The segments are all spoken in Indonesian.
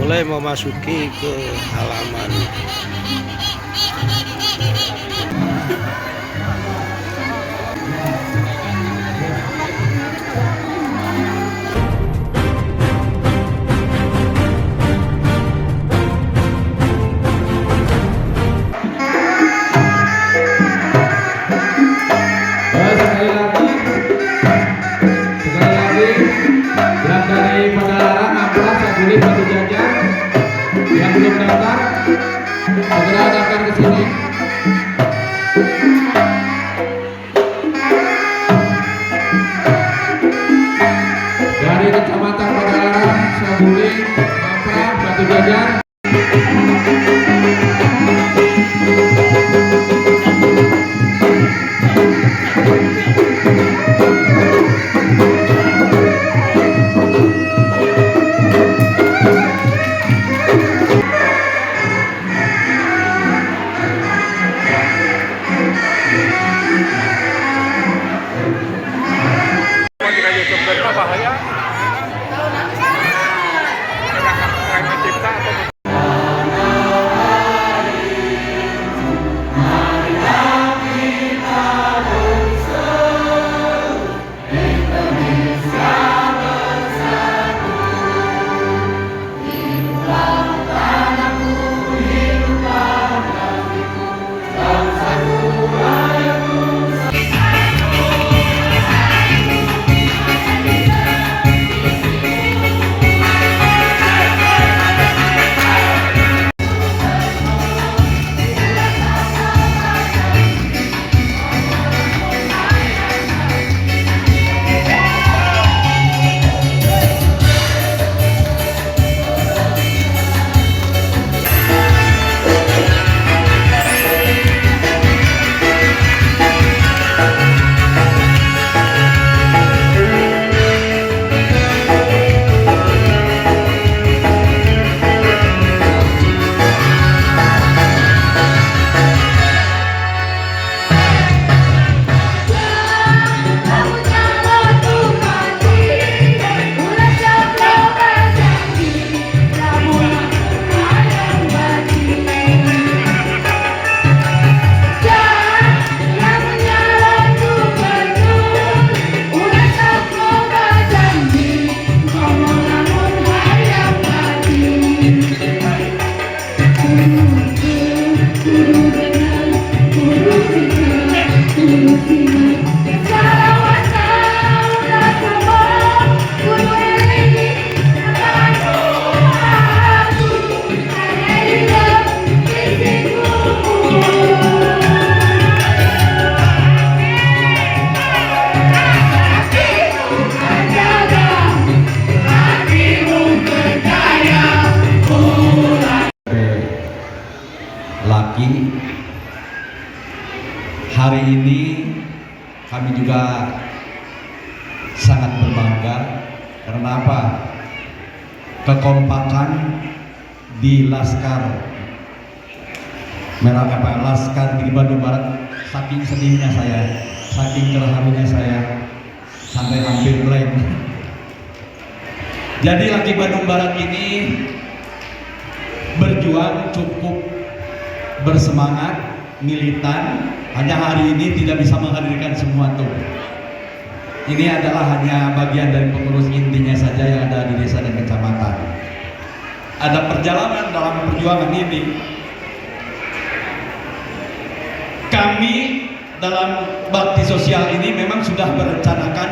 mulai memasuki ke halaman. Yang dari Padalarang, Amplas, Saguling, Batu Jajar yang belum daftar segera daftar ke sini. Dari Kecamatan Padalarang, Saguling, Amplas, Batu Jajar. Hari ini kami juga sangat berbangga karena apa? Kekompakan di Laskar Merah Laskar di Bandung Barat, saking sedihnya saya, saking terharunya saya sampai hampir blank. Jadi Laki Bandung Barat ini berjuang cukup bersemangat, militan. Hanya hari ini tidak bisa menghadirkan semua tuh. Ini adalah hanya bagian dari pengurus intinya saja yang ada di desa dan kecamatan. Ada perjalanan dalam perjuangan ini. Kami dalam bakti sosial ini memang sudah merencanakan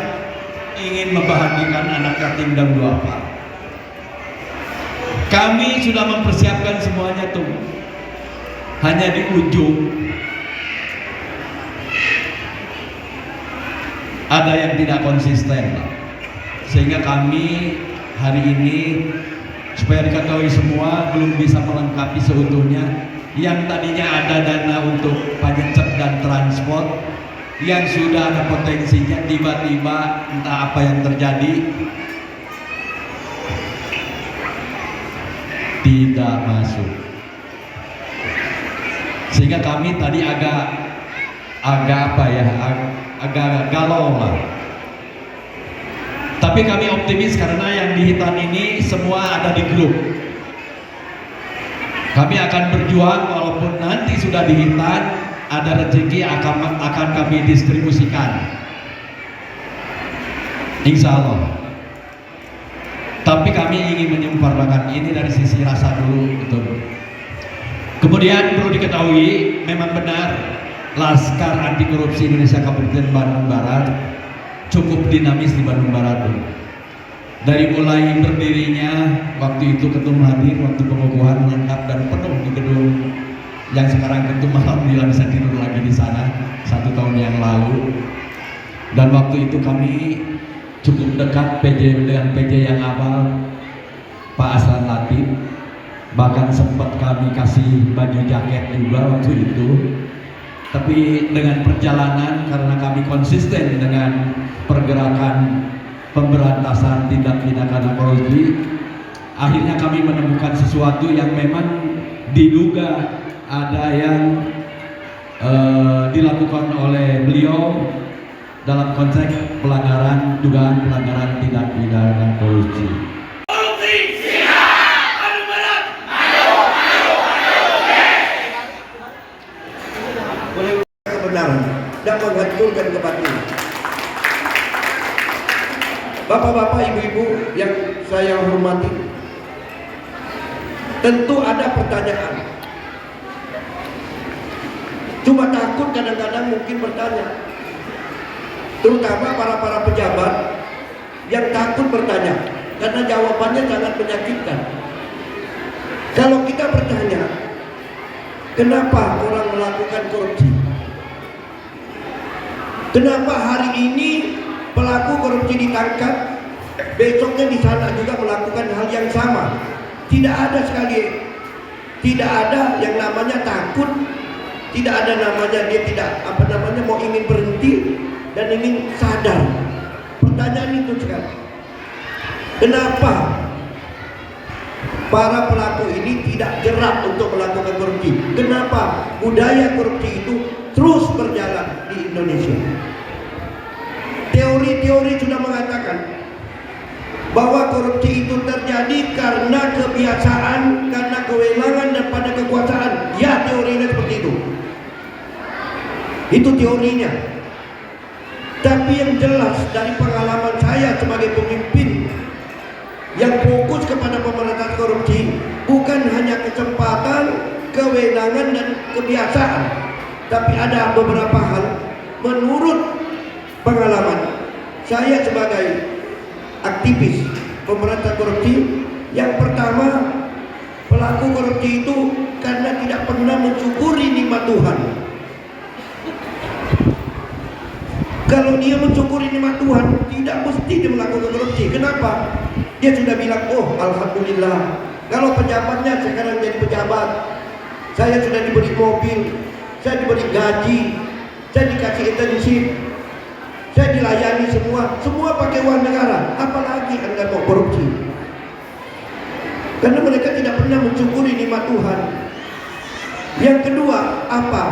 ingin membahagiakan anak yatim dan duafa. Kami sudah mempersiapkan semuanya tuh. Hanya di ujung ada yang tidak konsisten, sehingga kami hari ini supaya diketahui semua belum bisa melengkapi seutuhnya. Yang tadinya ada dana untuk pajak dan transport yang sudah ada potensinya, tiba-tiba entah apa yang terjadi tidak masuk, sehingga kami tadi agak galau lah. Tapi kami optimis karena yang di Hitan ini semua ada di grup. Kami akan berjuang walaupun nanti sudah dihitan, ada rezeki akan kami distribusikan. Insya Allah. Tapi kami ingin menyempurnakan ini dari sisi rasa dulu, betul. Kemudian perlu diketahui, memang benar Laskar Anti Korupsi Indonesia Kabupaten Bandung Barat cukup dinamis di Bandung Barat dulu. Dari mulai berdirinya, waktu itu ketum hadir, waktu pengukuhan lengkap dan penuh di gedung yang sekarang ketum alhamdulillah bisa tidur lagi di sana 1 tahun yang lalu. Dan waktu itu kami cukup dekat PJ dengan PJ yang awal, Pak Aslan Latif. Bahkan sempat kami kasih baju jaket juga waktu itu. Tapi dengan perjalanan, karena kami konsisten dengan pergerakan pemberantasan tindak pidana korupsi, akhirnya kami menemukan sesuatu yang memang diduga ada yang dilakukan oleh beliau dalam konteks pelanggaran, dugaan pelanggaran tindak pidana korupsi. Kebenaran dan menghancurkan kebatilan. Bapak-bapak, ibu-ibu yang saya hormati, tentu ada pertanyaan. Cuma takut kadang-kadang mungkin bertanya, terutama para pejabat yang takut bertanya karena jawabannya sangat menyakitkan. Kalau kita bertanya, kenapa orang melakukan korupsi? Kenapa hari ini pelaku korupsi ditangkap, besoknya di sana juga melakukan hal yang sama? Tidak ada sekali, tidak ada yang namanya takut, tidak ada namanya dia tidak mau ingin berhenti dan ingin sadar. Pertanyaan itu sekali, kenapa para pelaku ini tidak jerat untuk melakukan korupsi? Kenapa budaya korupsi itu terus berjalan di Indonesia? Teori-teori sudah mengatakan bahwa korupsi itu terjadi karena kebiasaan, karena kewenangan dan pada kekuasaan. Ya, teorinya seperti itu. Itu teorinya. Tapi yang jelas dari pengalaman saya sebagai pemimpin yang fokus kepada pemberantasan korupsi, bukan hanya kesempatan, kewenangan dan kebiasaan, tapi ada beberapa hal menurut pengalaman saya sebagai aktivis pemberantasan korupsi. Yang pertama, pelaku korupsi itu karena tidak pernah mensyukuri nikmat Tuhan. Kalau dia mensyukuri nikmat Tuhan, tidak mesti dia melakukan korupsi. Kenapa? Dia sudah bilang, oh alhamdulillah, kalau pejabatnya sekarang jadi pejabat, saya sudah diberi mobil, saya diberi gaji, saya dikasih internship, saya dilayani semua pakai uang negara. Apalagi Anda mau korupsi? Karena mereka tidak pernah mensyukuri nikmat Tuhan. Yang kedua, apa?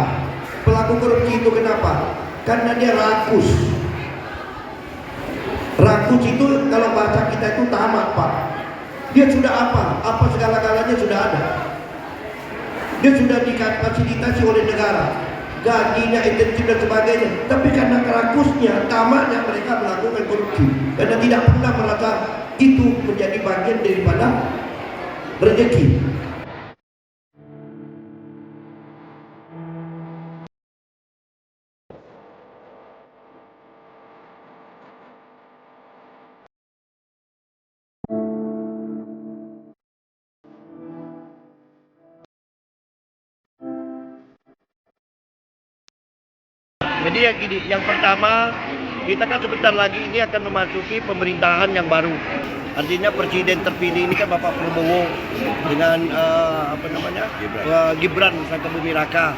Pelaku korupsi itu kenapa? Karena dia rakus. Rakus itu kalau bahasa kita itu tamak, Pak. Dia sudah apa segala-galanya sudah ada. Dia sudah difasilitasi oleh negara, gajinya, intensif dan sebagainya. Tapi karena kerakusnya, tamaknya, mereka melakukan korupsi karena tidak pernah merasa itu menjadi bagian daripada rezeki. Jadi yang gini, yang pertama, kita kan sebentar lagi ini akan memasuki pemerintahan yang baru. Artinya presiden terpilih ini kan Bapak Prabowo dengan Gibran Rakabuming Raka.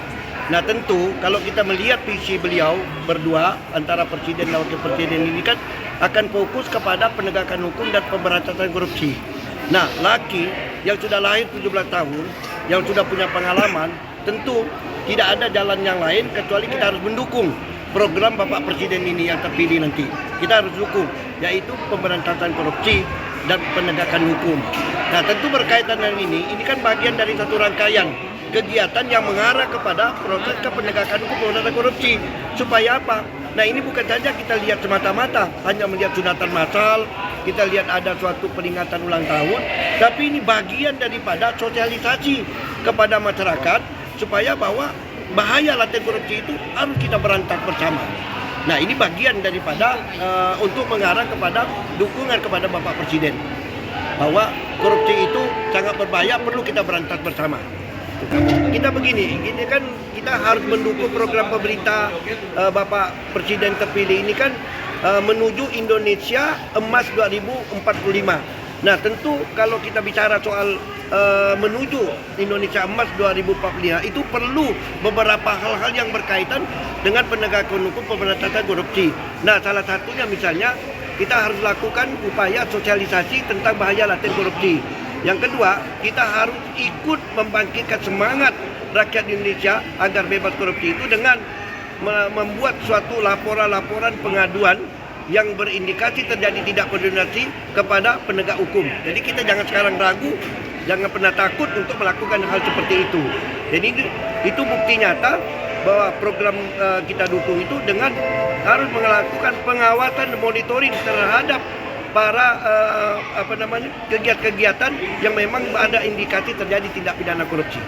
Nah tentu kalau kita melihat visi beliau berdua antara presiden dan wakil presiden ini kan akan fokus kepada penegakan hukum dan pemberantasan korupsi. Nah laki yang sudah lahir 17 tahun, yang sudah punya pengalaman, tentu tidak ada jalan yang lain kecuali kita harus mendukung program Bapak Presiden ini yang terpilih nanti. Kita harus dukung, yaitu pemberantasan korupsi dan penegakan hukum. Nah, tentu berkaitan dengan ini kan bagian dari satu rangkaian kegiatan yang mengarah kepada proses penegakan hukum pemberantasan korupsi. Supaya apa? Nah, ini bukan saja kita lihat semata-mata hanya melihat sunatan massal, kita lihat ada suatu peringatan ulang tahun, tapi ini bagian daripada sosialisasi kepada masyarakat supaya bahwa bahaya laten korupsi itu harus kita berantas bersama. Nah, ini bagian daripada untuk mengarah kepada dukungan kepada Bapak Presiden bahwa korupsi itu sangat berbahaya, perlu kita berantas bersama. Kita begini, ini kan kita harus mendukung program pemerintah Bapak Presiden terpilih ini kan menuju Indonesia Emas 2045. Nah, tentu kalau kita bicara soal menuju Indonesia Emas 2045 itu perlu beberapa hal-hal yang berkaitan dengan penegakan hukum pemberantasan korupsi. Nah, salah satunya misalnya kita harus lakukan upaya sosialisasi tentang bahaya laten korupsi. Yang kedua, kita harus ikut membangkitkan semangat rakyat Indonesia agar bebas korupsi itu dengan membuat suatu laporan-laporan pengaduan yang berindikasi terjadi tidak koordinasi kepada penegak hukum. Jadi kita jangan sekarang ragu, jangan pernah takut untuk melakukan hal seperti itu. Jadi itu bukti nyata bahwa program kita dukung itu dengan harus melakukan pengawasan dan monitoring terhadap para kegiatan-kegiatan yang memang ada indikasi terjadi tindak pidana korupsi.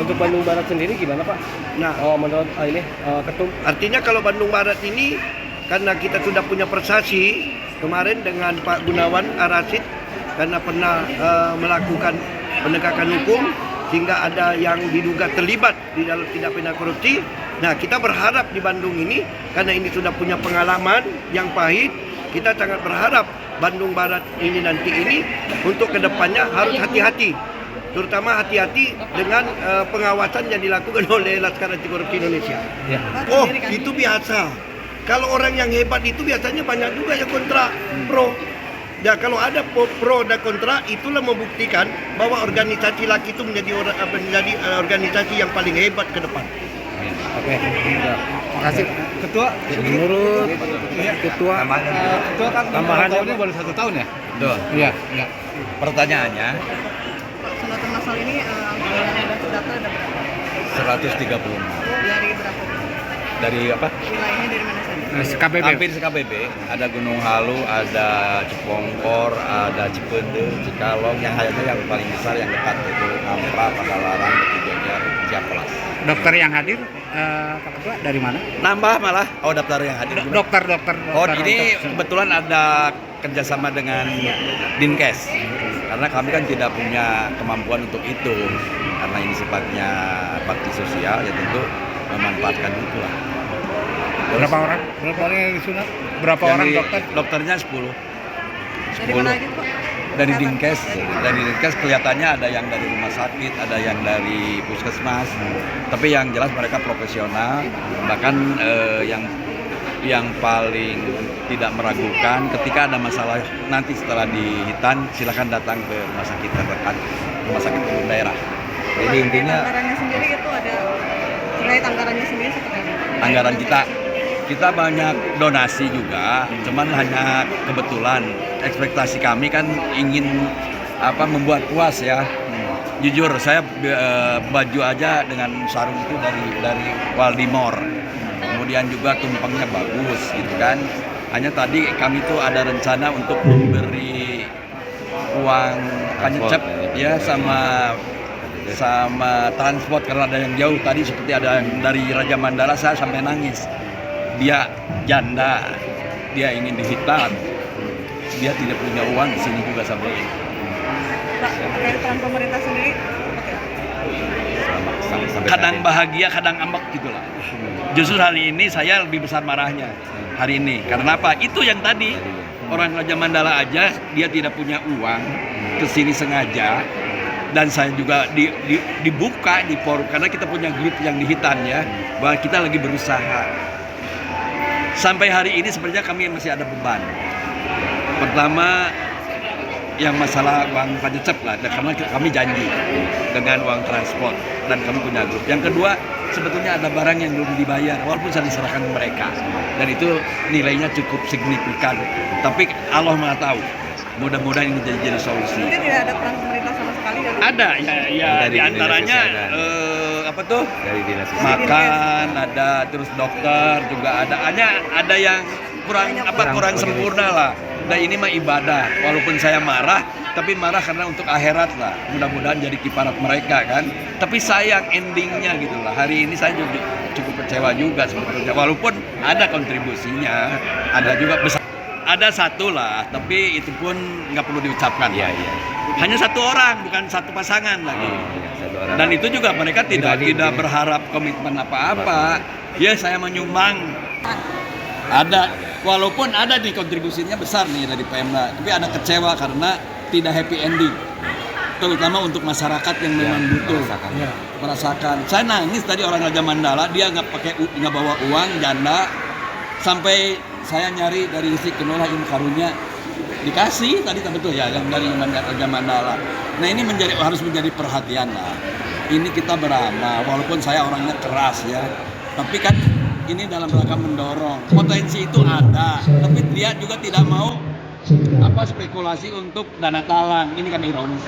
Untuk Bandung Barat sendiri gimana Pak? Nah, menurut ini Ketum? Artinya kalau Bandung Barat ini karena kita sudah punya prestasi kemarin dengan Pak Gunawan Arasid karena pernah melakukan penegakan hukum sehingga ada yang diduga terlibat di dalam tindak pidana korupsi. Nah, kita berharap di Bandung ini karena ini sudah punya pengalaman yang pahit, kita sangat berharap Bandung Barat ini nanti ini untuk kedepannya harus hati-hati, terutama hati-hati dengan pengawasan yang dilakukan oleh Laskar Anti Korupsi Indonesia. Ya. Oh, itu biasa. Kalau orang yang hebat itu biasanya banyak juga yang kontra pro. Ya, kalau ada pro dan kontra, itulah membuktikan bahwa organisasi laki itu menjadi organisasi yang paling hebat ke depan. Oke. Ya. Makasih. Ketua. Menurut Ketua. Ketua kan tambahannya baru 1 tahun ya? Betul. Iya. Iya. Pertanyaannya, Pak, sunatan massal ini yang ada terdata ada berapa? 136. Dari berapa? Dari apa? Wilayahnya dari mana saja? KBB. Hampir se-KBB. Ada Gunung Halu, ada Cipongkor, ada Cipende, Cikalong. Yang kayaknya yang paling besar yang dekat itu Ampra, Padalarang, Cigejar, Ciamplas. Dokter yang hadir Pak Ketua dari mana? Nambah malah. Oh, daftar yang hadir. Dokter. Oh, ini kebetulan ada kerjasama dengan Dinkes. Karena kami kan tidak punya kemampuan untuk itu. Karena ini sifatnya bakti sosial, ya tentu memanfaatkan itulah. Berapa orang? Berapa orang yang disunat? Berapa orang dokter? Dokternya 10. Dari mana aja Pak? Dari Dinkes kelihatannya ada yang dari rumah sakit, ada yang dari puskesmas. Tapi yang jelas mereka profesional. Bahkan yang paling tidak meragukan ketika ada masalah nanti setelah dihitan silakan datang ke rumah sakit terdekat, rumah sakit umum daerah. Jadi intinya Anggarannya sendiri itu ada terkait anggarannya sendiri seperti apa? anggaran kita banyak donasi juga, cuman hanya kebetulan ekspektasi kami kan ingin membuat puas ya. Jujur saya baju aja dengan sarung itu dari Waldimor, kemudian juga tumpengnya bagus gitu kan. Hanya tadi kami tuh ada rencana untuk memberi uang panyecep ya sama transport karena ada yang jauh tadi seperti ada yang dari Raja Mandala, saya sampai nangis. Dia janda, dia ingin dihitan, dia tidak punya uang di sini juga sampai ini. Pak, terkait peran pemerintah sendiri seperti apa? Kadang bahagia, kadang ambek gitulah. Justru hari ini saya lebih besar marahnya hari ini. Karena apa? Itu yang tadi orang Raja Mandala aja dia tidak punya uang kesini sengaja. Dan saya juga dibuka di forum karena kita punya grup yang di Hitan ya, bahwa kita lagi berusaha. Sampai hari ini sebenarnya kami masih ada beban. Pertama yang masalah uang pajak lah, karena kami janji dengan uang transport dan kami punya grup. Yang kedua sebetulnya ada barang yang belum dibayar walaupun sudah diserahkan ke mereka dan itu nilainya cukup signifikan. Tapi Allah Maha tahu mudah-mudahan ini jadi solusi. Mungkin tidak ada peran pemerintah sama sekali dalam Ada ya Dari diantaranya dinas kesehatan. apa tuh Dari dinas makan ada, terus dokter juga ada, hanya ada yang kurang sempurna lah. Nah ini mah ibadah, walaupun saya marah, tapi marah karena untuk akhirat lah. Mudah-mudahan jadi kiparat mereka kan. Tapi sayang endingnya gitu lah. Hari ini saya juga cukup kecewa juga sebetulnya. Walaupun ada kontribusinya, ada juga besar. Ada satu lah, tapi itu pun nggak perlu diucapkan. Iya, iya. Hanya satu orang, bukan satu pasangan lagi. Iya, satu orang. Dan itu juga mereka tidak Pribadi, tidak ini. berharap komitmen apa-apa. Ya saya menyumbang. Ada, walaupun ada nih kontribusinya besar nih dari Pemda, tapi ada kecewa karena tidak happy ending. Terutama untuk masyarakat yang memang butuh merasakan. Saya nangis tadi orang Raja Mandala, dia nggak bawa uang janda, sampai saya nyari dari isi Kenola Ilmu Karunia dikasih tadi betul ya yang dari Raja Mandala. Nah ini harus menjadi perhatian lah. Ini kita beramal, walaupun saya orangnya keras ya, tapi kan ini dalam rangka mendorong. Potensi itu ada, tapi dia juga tidak mau spekulasi untuk dana talang. Ini kan ironis.